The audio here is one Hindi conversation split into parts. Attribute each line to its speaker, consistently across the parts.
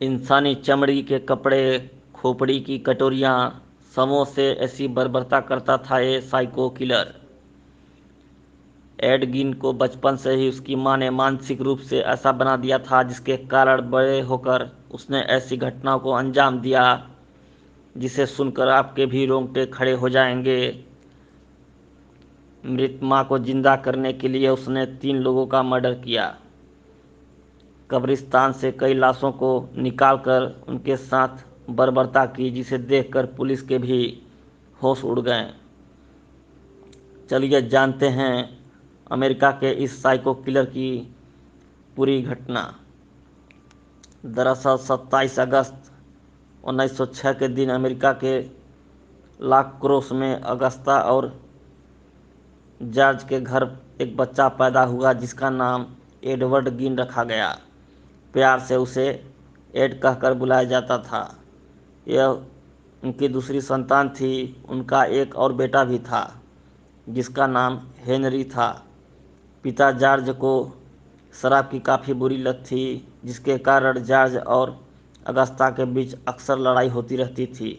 Speaker 1: इंसानी चमड़ी के कपड़े, खोपड़ी की कटोरियां, समोसे, ऐसी बर्बरता करता था ये साइको किलर। एड गिन को बचपन से ही उसकी मां ने मानसिक रूप से ऐसा बना दिया था, जिसके कारण बड़े होकर उसने ऐसी घटनाओं को अंजाम दिया जिसे सुनकर आपके भी रोंगटे खड़े हो जाएंगे। मृत मां को जिंदा करने के लिए उसने 3 लोगों का मर्डर किया। कब्रिस्तान से कई लाशों को निकालकर उनके साथ बर्बरता की, जिसे देखकर पुलिस के भी होश उड़ गए। चलिए जानते हैं अमेरिका के इस साइको किलर की पूरी घटना। दरअसल 27 अगस्त 1906 के दिन अमेरिका के लाक्रोस में अगस्ता और जॉर्ज के घर एक बच्चा पैदा हुआ, जिसका नाम एडवर्ड गिन रखा गया। प्यार से उसे एड कहकर बुलाया जाता था। यह उनकी दूसरी संतान थी। उनका एक और बेटा भी था, जिसका नाम हेनरी था। पिता जॉर्ज को शराब की काफ़ी बुरी लत थी, जिसके कारण जॉर्ज और अगस्ता के बीच अक्सर लड़ाई होती रहती थी।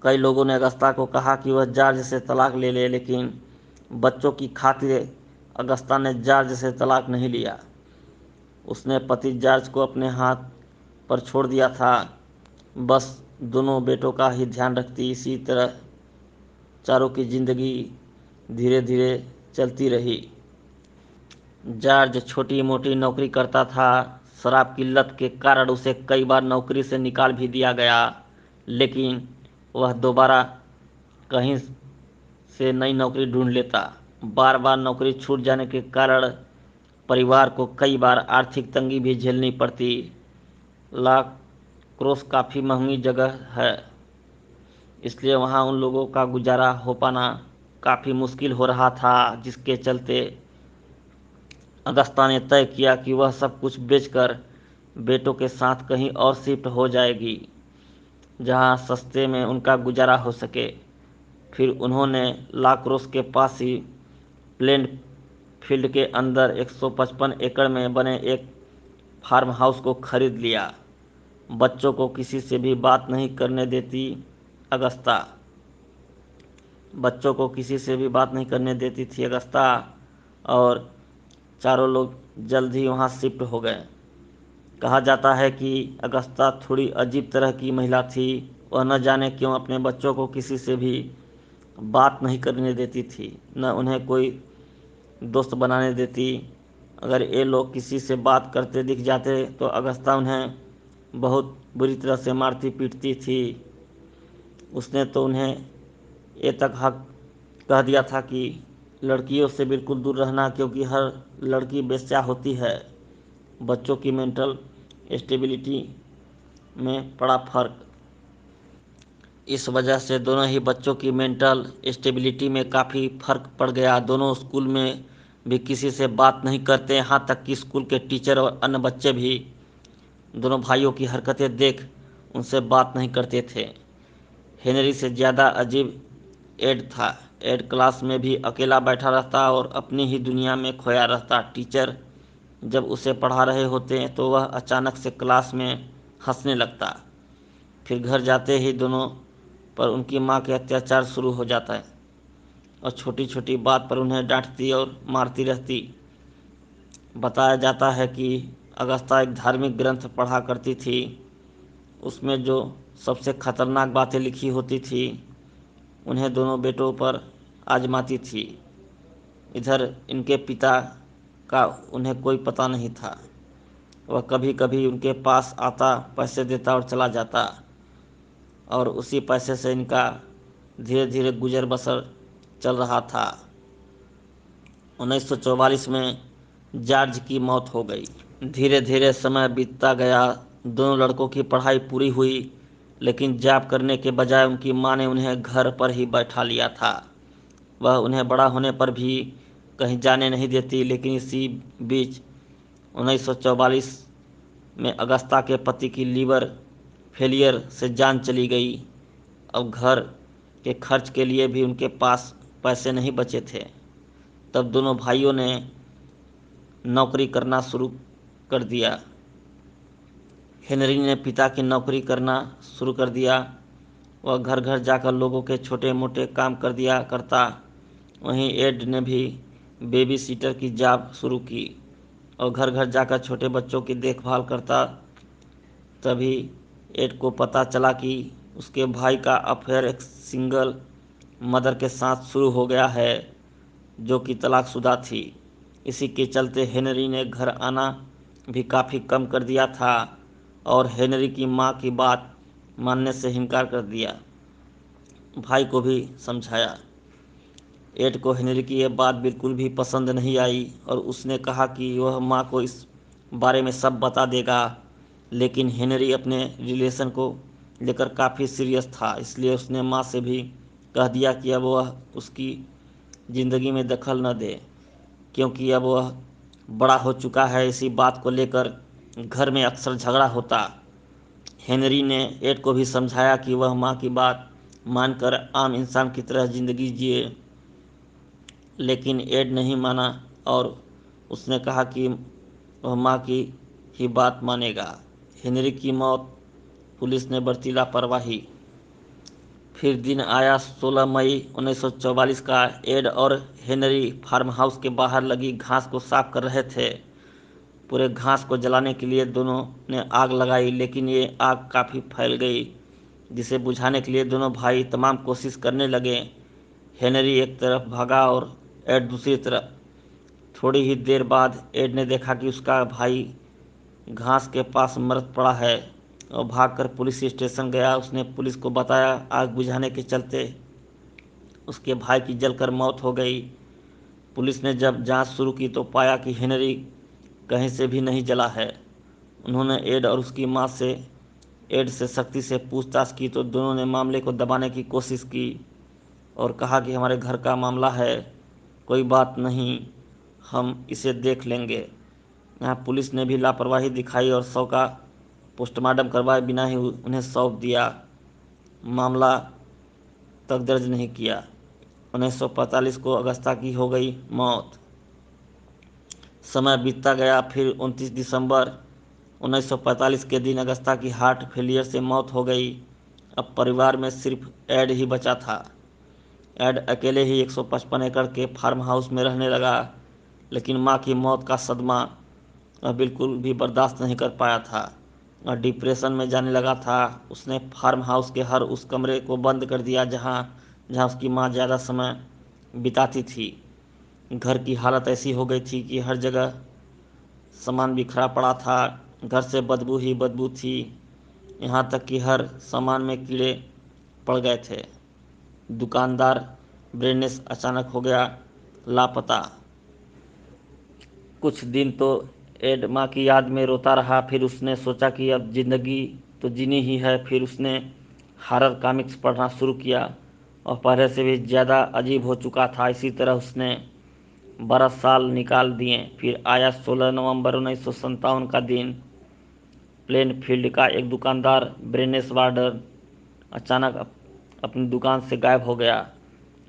Speaker 1: कई लोगों ने अगस्ता को कहा कि वह जॉर्ज से तलाक ले ले, लेकिन बच्चों की खातिर अगस्ता ने जॉर्ज से तलाक नहीं लिया। उसने पति जॉर्ज को अपने हाथ पर छोड़ दिया था, बस दोनों बेटों का ही ध्यान रखती। इसी तरह चारों की जिंदगी धीरे धीरे चलती रही। जॉर्ज छोटी मोटी नौकरी करता था। शराब की लत के कारण उसे कई बार नौकरी से निकाल भी दिया गया, लेकिन वह दोबारा कहीं से नई नौकरी ढूंढ लेता। बार बार नौकरी छूट जाने के कारण परिवार को कई बार आर्थिक तंगी भी झेलनी पड़ती। ला क्रोस काफ़ी महंगी जगह है, इसलिए वहाँ उन लोगों का गुजारा हो पाना काफ़ी मुश्किल हो रहा था, जिसके चलते अगस्ता ने तय किया कि वह सब कुछ बेचकर बेटों के साथ कहीं और शिफ्ट हो जाएगी, जहाँ सस्ते में उनका गुजारा हो सके। फिर उन्होंने लाक्रोस के पास ही प्लेन फील्ड के अंदर 155 एकड़ में बने एक फार्म हाउस को खरीद लिया। बच्चों को किसी से भी बात नहीं करने देती अगस्ता। बच्चों को किसी से भी बात नहीं करने देती थी अगस्ता, और चारों लोग जल्द ही वहाँ शिफ्ट हो गए। कहा जाता है कि अगस्ता थोड़ी अजीब तरह की महिला थी। वह न जाने क्यों अपने बच्चों को किसी से भी बात नहीं करने देती थी, न उन्हें कोई दोस्त बनाने देती। अगर ये लोग किसी से बात करते दिख जाते तो अगस्ता उन्हें बहुत बुरी तरह से मारती पीटती थी। उसने तो उन्हें ये तक हक कह दिया था कि लड़कियों से बिल्कुल दूर रहना, क्योंकि हर लड़की बेश्या होती है। बच्चों की मेंटल स्टेबिलिटी में पड़ा फर्क। इस वजह से दोनों ही बच्चों की मेंटल स्टेबिलिटी में काफ़ी फ़र्क पड़ गया। दोनों स्कूल में भी किसी से बात नहीं करते, यहाँ तक कि स्कूल के टीचर और अन्य बच्चे भी दोनों भाइयों की हरकतें देख उनसे बात नहीं करते थे। हेनरी से ज़्यादा अजीब एड था। एड क्लास में भी अकेला बैठा रहता और अपनी ही दुनिया में खोया रहता। टीचर जब उसे पढ़ा रहे होते हैं तो वह अचानक से क्लास में हंसने लगता। फिर घर जाते ही दोनों पर उनकी माँ के अत्याचार शुरू हो जाता है और छोटी छोटी बात पर उन्हें डांटती और मारती रहती। बताया जाता है कि अगस्ता एक धार्मिक ग्रंथ पढ़ा करती थी। उसमें जो सबसे खतरनाक बातें लिखी होती थी उन्हें दोनों बेटों पर आजमाती थी। इधर इनके पिता का उन्हें कोई पता नहीं था। वह कभी कभी उनके पास आता, पैसे देता और चला जाता, और उसी पैसे से इनका धीरे धीरे गुजर बसर चल रहा था। 1944 में जॉर्ज की मौत हो गई। धीरे धीरे समय बीतता गया। दोनों लड़कों की पढ़ाई पूरी हुई, लेकिन जॉब करने के बजाय उनकी मां ने उन्हें घर पर ही बैठा लिया था। वह उन्हें बड़ा होने पर भी कहीं जाने नहीं देती। लेकिन इसी बीच 1944 में अगस्ता के पति की लीवर फेलियर से जान चली गई। अब घर के खर्च के लिए भी उनके पास पैसे नहीं बचे थे। तब दोनों भाइयों ने नौकरी करना शुरू कर दिया। हेनरी ने पिता की नौकरी करना शुरू कर दिया। वह घर घर जाकर लोगों के छोटे मोटे काम कर दिया करता। वहीं एड ने भी बेबी सीटर की जॉब शुरू की और घर घर जाकर छोटे बच्चों की देखभाल करता। तभी एड को पता चला कि उसके भाई का अफेयर एक सिंगल मदर के साथ शुरू हो गया है, जो कि तलाकशुदा थी। इसी के चलते हेनरी ने घर आना भी काफ़ी कम कर दिया था और हेनरी की मां की बात मानने से इनकार कर दिया। भाई को भी समझाया। एड को हेनरी की यह बात बिल्कुल भी पसंद नहीं आई और उसने कहा कि वह मां को इस बारे में सब बता देगा। लेकिन हेनरी अपने रिलेशन को लेकर काफ़ी सीरियस था, इसलिए उसने मां से भी कह दिया कि अब वह उसकी ज़िंदगी में दखल न दे, क्योंकि अब वह बड़ा हो चुका है। इसी बात को लेकर घर में अक्सर झगड़ा होता। हेनरी ने एड को भी समझाया कि वह मां की बात मानकर आम इंसान की तरह ज़िंदगी जिए, लेकिन एड नहीं माना और उसने कहा कि वह मां की ही बात मानेगा। हेनरी की मौत, पुलिस ने बरती लापरवाही। फिर दिन आया 16 मई 1944 का। एड और हेनरी फार्म हाउस के बाहर लगी घास को साफ कर रहे थे। पूरे घास को जलाने के लिए दोनों ने आग लगाई, लेकिन ये आग काफ़ी फैल गई, जिसे बुझाने के लिए दोनों भाई तमाम कोशिश करने लगे। हेनरी एक तरफ भागा और एड दूसरी तरफ। थोड़ी ही देर बाद एड ने देखा कि उसका भाई घास के पास मर पड़ा है और भागकर पुलिस स्टेशन गया। उसने पुलिस को बताया आग बुझाने के चलते उसके भाई की जलकर मौत हो गई। पुलिस ने जब जांच शुरू की तो पाया कि हेनरी कहीं से भी नहीं जला है। उन्होंने एड और उसकी मां से एड से सख्ती से पूछताछ की तो दोनों ने मामले को दबाने की कोशिश की और कहा कि हमारे घर का मामला है, कोई बात नहीं, हम इसे देख लेंगे। यहाँ पुलिस ने भी लापरवाही दिखाई और शव का पोस्टमार्टम करवाए बिना ही उन्हें सौंप दिया, मामला तक दर्ज नहीं किया। 1945 को अगस्ता की हो गई मौत। समय बीतता गया। फिर 29 दिसंबर 1945 के दिन अगस्ता की हार्ट फेलियर से मौत हो गई। अब परिवार में सिर्फ एड ही बचा था। एड अकेले ही 155 एकड़ के फार्म हाउस में रहने लगा, लेकिन मां की मौत का सदमा वह बिल्कुल भी बर्दाश्त नहीं कर पाया था और डिप्रेशन में जाने लगा था। उसने फार्म हाउस के हर उस कमरे को बंद कर दिया जहाँ जहाँ उसकी माँ ज़्यादा समय बिताती थी। घर की हालत ऐसी हो गई थी कि हर जगह सामान बिखरा पड़ा था। घर से बदबू ही बदबू थी, यहाँ तक कि हर सामान में कीड़े पड़ गए थे। दुकानदार ब्रेनेस अचानक हो गया लापता। कुछ दिन तो एड माँ की याद में रोता रहा। फिर उसने सोचा कि अब ज़िंदगी तो जीनी ही है। फिर उसने हॉरर कॉमिक्स पढ़ना शुरू किया और पहले से भी ज़्यादा अजीब हो चुका था। इसी तरह उसने 12 साल निकाल दिए। फिर आया 16 नवंबर 1957 का दिन। प्लेनफील्ड का एक दुकानदार ब्रेनेस वार्डर अचानक अपनी दुकान से गायब हो गया।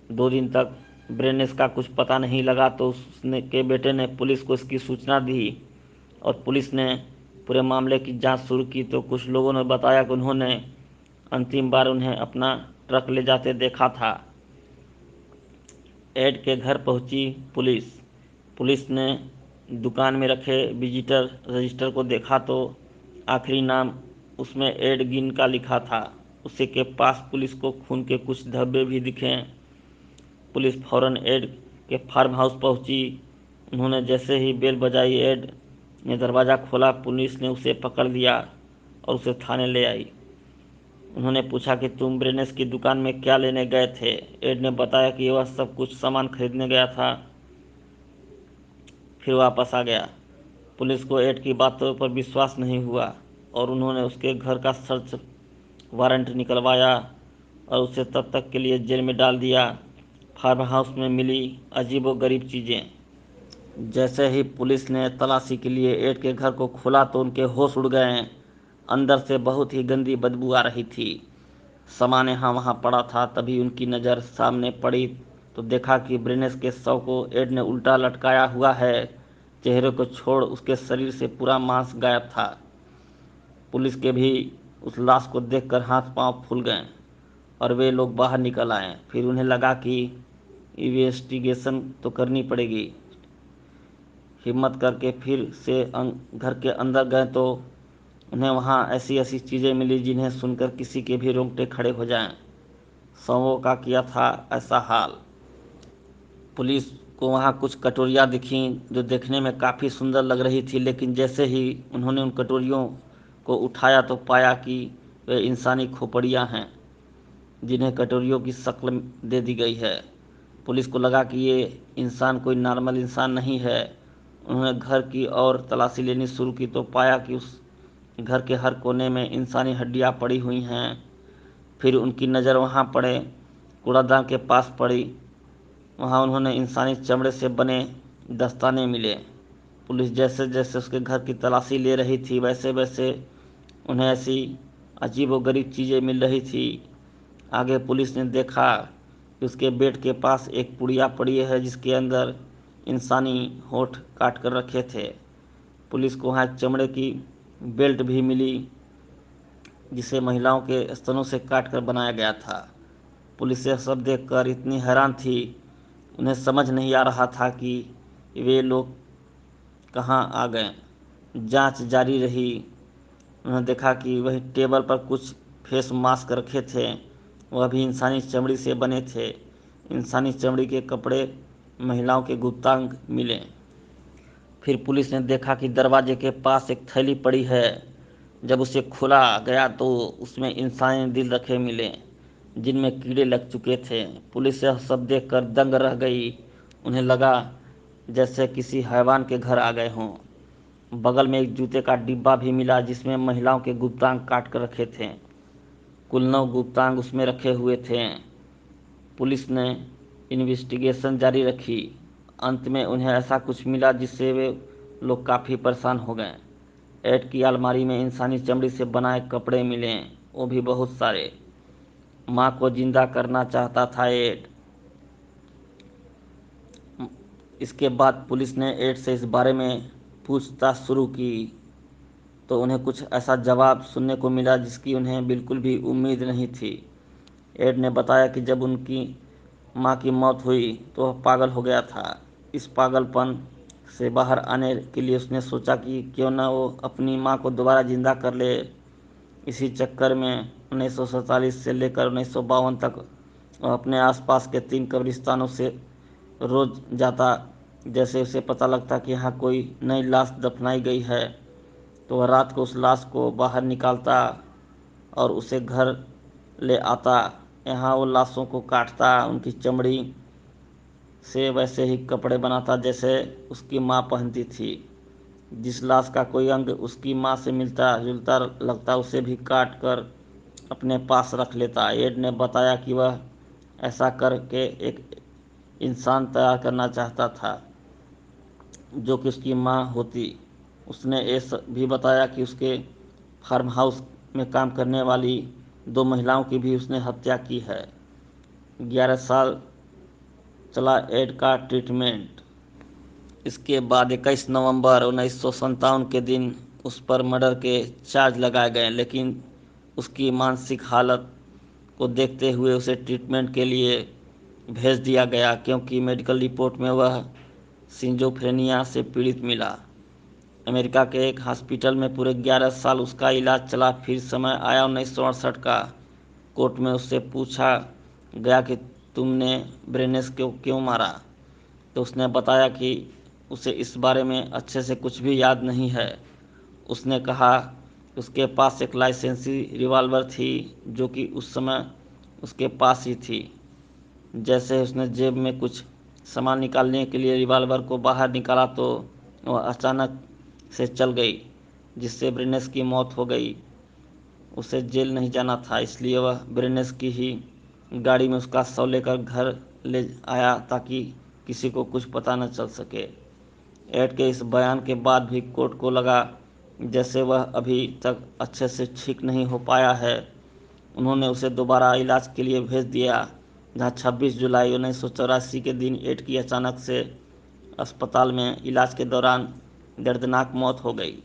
Speaker 1: 2 दिन तक ब्रेनेस का कुछ पता नहीं लगा तो उसने के बेटे ने पुलिस को इसकी सूचना दी और पुलिस ने पूरे मामले की जांच शुरू की तो कुछ लोगों ने बताया कि उन्होंने अंतिम बार उन्हें अपना ट्रक ले जाते देखा था। एड के घर पहुंची पुलिस। पुलिस ने दुकान में रखे विजिटर रजिस्टर को देखा तो आखिरी नाम उसमें एड गिन का लिखा था। उसी के पास पुलिस को खून के कुछ धब्बे भी दिखे। पुलिस फौरन एड के फार्म हाउस पहुंची। उन्होंने जैसे ही बेल बजाई, एड ने दरवाज़ा खोला। पुलिस ने उसे पकड़ लिया और उसे थाने ले आई। उन्होंने पूछा कि तुम ब्रेनेस की दुकान में क्या लेने गए थे। एड ने बताया कि वह सब कुछ सामान खरीदने गया था, फिर वापस आ गया। पुलिस को एड की बातों पर विश्वास नहीं हुआ और उन्होंने उसके घर का सर्च वारंट निकलवाया और उसे तब तक के लिए जेल में डाल दिया। फार्म हाउस में मिली अजीबोगरीब चीज़ें। जैसे ही पुलिस ने तलाशी के लिए एड के घर को खोला तो उनके होश उड़ गए। अंदर से बहुत ही गंदी बदबू आ रही थी। सामान यहाँ वहाँ पड़ा था। तभी उनकी नज़र सामने पड़ी तो देखा कि ब्रेनेस के शव को एड ने उल्टा लटकाया हुआ है। चेहरे को छोड़ उसके शरीर से पूरा मांस गायब था। पुलिस के भी उस लाश को देखकर हाथ पांव फूल गए और वे लोग बाहर निकल आए। फिर उन्हें लगा कि इन्वेस्टिगेशन तो करनी पड़ेगी। हिम्मत करके फिर से घर के अंदर गए तो उन्हें वहाँ ऐसी ऐसी चीज़ें मिली जिन्हें सुनकर किसी के भी रोंगटे खड़े हो जाएं। शवों का किया था ऐसा हाल। पुलिस को वहाँ कुछ कटोरियाँ दिखीं जो देखने में काफ़ी सुंदर लग रही थी, लेकिन जैसे ही उन्होंने उन कटोरियों को उठाया तो पाया कि वे इंसानी खोपड़ियाँ हैं जिन्हें कटोरियों की शक्ल दे दी गई है। पुलिस को लगा कि ये इंसान कोई नॉर्मल इंसान नहीं है। उन्होंने घर की और तलाशी लेनी शुरू की तो पाया कि उस घर के हर कोने में इंसानी हड्डियाँ पड़ी हुई हैं। फिर उनकी नज़र वहाँ पड़े कूड़ादान के पास पड़ी। वहाँ उन्होंने इंसानी चमड़े से बने दस्ताने मिले। पुलिस जैसे जैसे उसके घर की तलाशी ले रही थी वैसे वैसे उन्हें ऐसी अजीब व गरीब चीज़ें मिल रही थी। आगे पुलिस ने देखा कि उसके बेड के पास एक पुड़िया पड़ी है जिसके अंदर इंसानी होठ काट कर रखे थे। पुलिस को वहाँ चमड़े की बेल्ट भी मिली जिसे महिलाओं के स्तनों से काट कर बनाया गया था। पुलिस यह सब देखकर इतनी हैरान थी, उन्हें समझ नहीं आ रहा था कि वे लोग कहाँ आ गए। जांच जारी रही। उन्होंने देखा कि वही टेबल पर कुछ फेस मास्क रखे थे, वह भी इंसानी चमड़ी से बने थे। इंसानी चमड़ी के कपड़े महिलाओं के गुप्तांग मिले। फिर पुलिस ने देखा कि दरवाजे के पास एक थैली पड़ी है। जब उसे खोला गया तो उसमें इंसानी दिल रखे मिले जिनमें कीड़े लग चुके थे। पुलिस यह सब देखकर दंग रह गई। उन्हें लगा जैसे किसी हैवान के घर आ गए हों। बगल में एक जूते का डिब्बा भी मिला जिसमें महिलाओं के गुप्तांग काट कर रखे थे। कुल 9 गुप्तांग उसमें रखे हुए थे। पुलिस ने इन्वेस्टिगेशन जारी रखी। अंत में उन्हें ऐसा कुछ मिला जिससे वे लोग काफ़ी परेशान हो गए। एड की अलमारी में इंसानी चमड़ी से बनाए कपड़े मिले, वो भी बहुत सारे। माँ को जिंदा करना चाहता था एड। इसके बाद पुलिस ने एड से इस बारे में पूछताछ शुरू की तो उन्हें कुछ ऐसा जवाब सुनने को मिला जिसकी उन्हें बिल्कुल भी उम्मीद नहीं थी। एड ने बताया कि जब उनकी माँ की मौत हुई तो वह पागल हो गया था। इस पागलपन से बाहर आने के लिए उसने सोचा कि क्यों न वो अपनी माँ को दोबारा जिंदा कर ले। इसी चक्कर में 1947 से लेकर 1952 तक वह अपने आसपास के 3 कब्रिस्तानों से रोज जाता। जैसे उसे पता लगता कि यहाँ कोई नई लाश दफनाई गई है तो वह रात को उस लाश को बाहर निकालता और उसे घर ले आता। यहाँ वो लाशों को काटता, उनकी चमड़ी से वैसे ही कपड़े बनाता जैसे उसकी माँ पहनती थी। जिस लाश का कोई अंग उसकी माँ से मिलता जुलता लगता उसे भी काट कर अपने पास रख लेता। एड ने बताया कि वह ऐसा करके एक इंसान तैयार करना चाहता था जो कि उसकी माँ होती। उसने ये भी बताया कि उसके फार्म हाउस में काम करने वाली 2 महिलाओं की भी उसने हत्या की है। 11 साल चला एड का ट्रीटमेंट। इसके बाद 21 नवंबर 1957 के दिन उस पर मर्डर के चार्ज लगाए गए, लेकिन उसकी मानसिक हालत को देखते हुए उसे ट्रीटमेंट के लिए भेज दिया गया क्योंकि मेडिकल रिपोर्ट में वह सिंजोफ्रेनिया से पीड़ित मिला। अमेरिका के एक हॉस्पिटल में पूरे 11 साल उसका इलाज चला। फिर समय आया 1968 का। कोर्ट में उससे पूछा गया कि तुमने ब्रेनेस को क्यों मारा, तो उसने बताया कि उसे इस बारे में अच्छे से कुछ भी याद नहीं है। उसने कहा कि उसके पास एक लाइसेंसी रिवॉल्वर थी जो कि उस समय उसके पास ही थी। जैसे उसने जेब में कुछ सामान निकालने के लिए रिवॉल्वर को बाहर निकाला तो वह अचानक से चल गई जिससे ब्रेनेस की मौत हो गई। उसे जेल नहीं जाना था इसलिए वह ब्रेनेस की ही गाड़ी में उसका शव लेकर घर ले आया ताकि किसी को कुछ पता न चल सके। एड के इस बयान के बाद भी कोर्ट को लगा जैसे वह अभी तक अच्छे से ठीक नहीं हो पाया है। उन्होंने उसे दोबारा इलाज के लिए भेज दिया, जहां 26 जुलाई 1984 के दिन एड की अचानक से अस्पताल में इलाज के दौरान दर्दनाक मौत हो गई।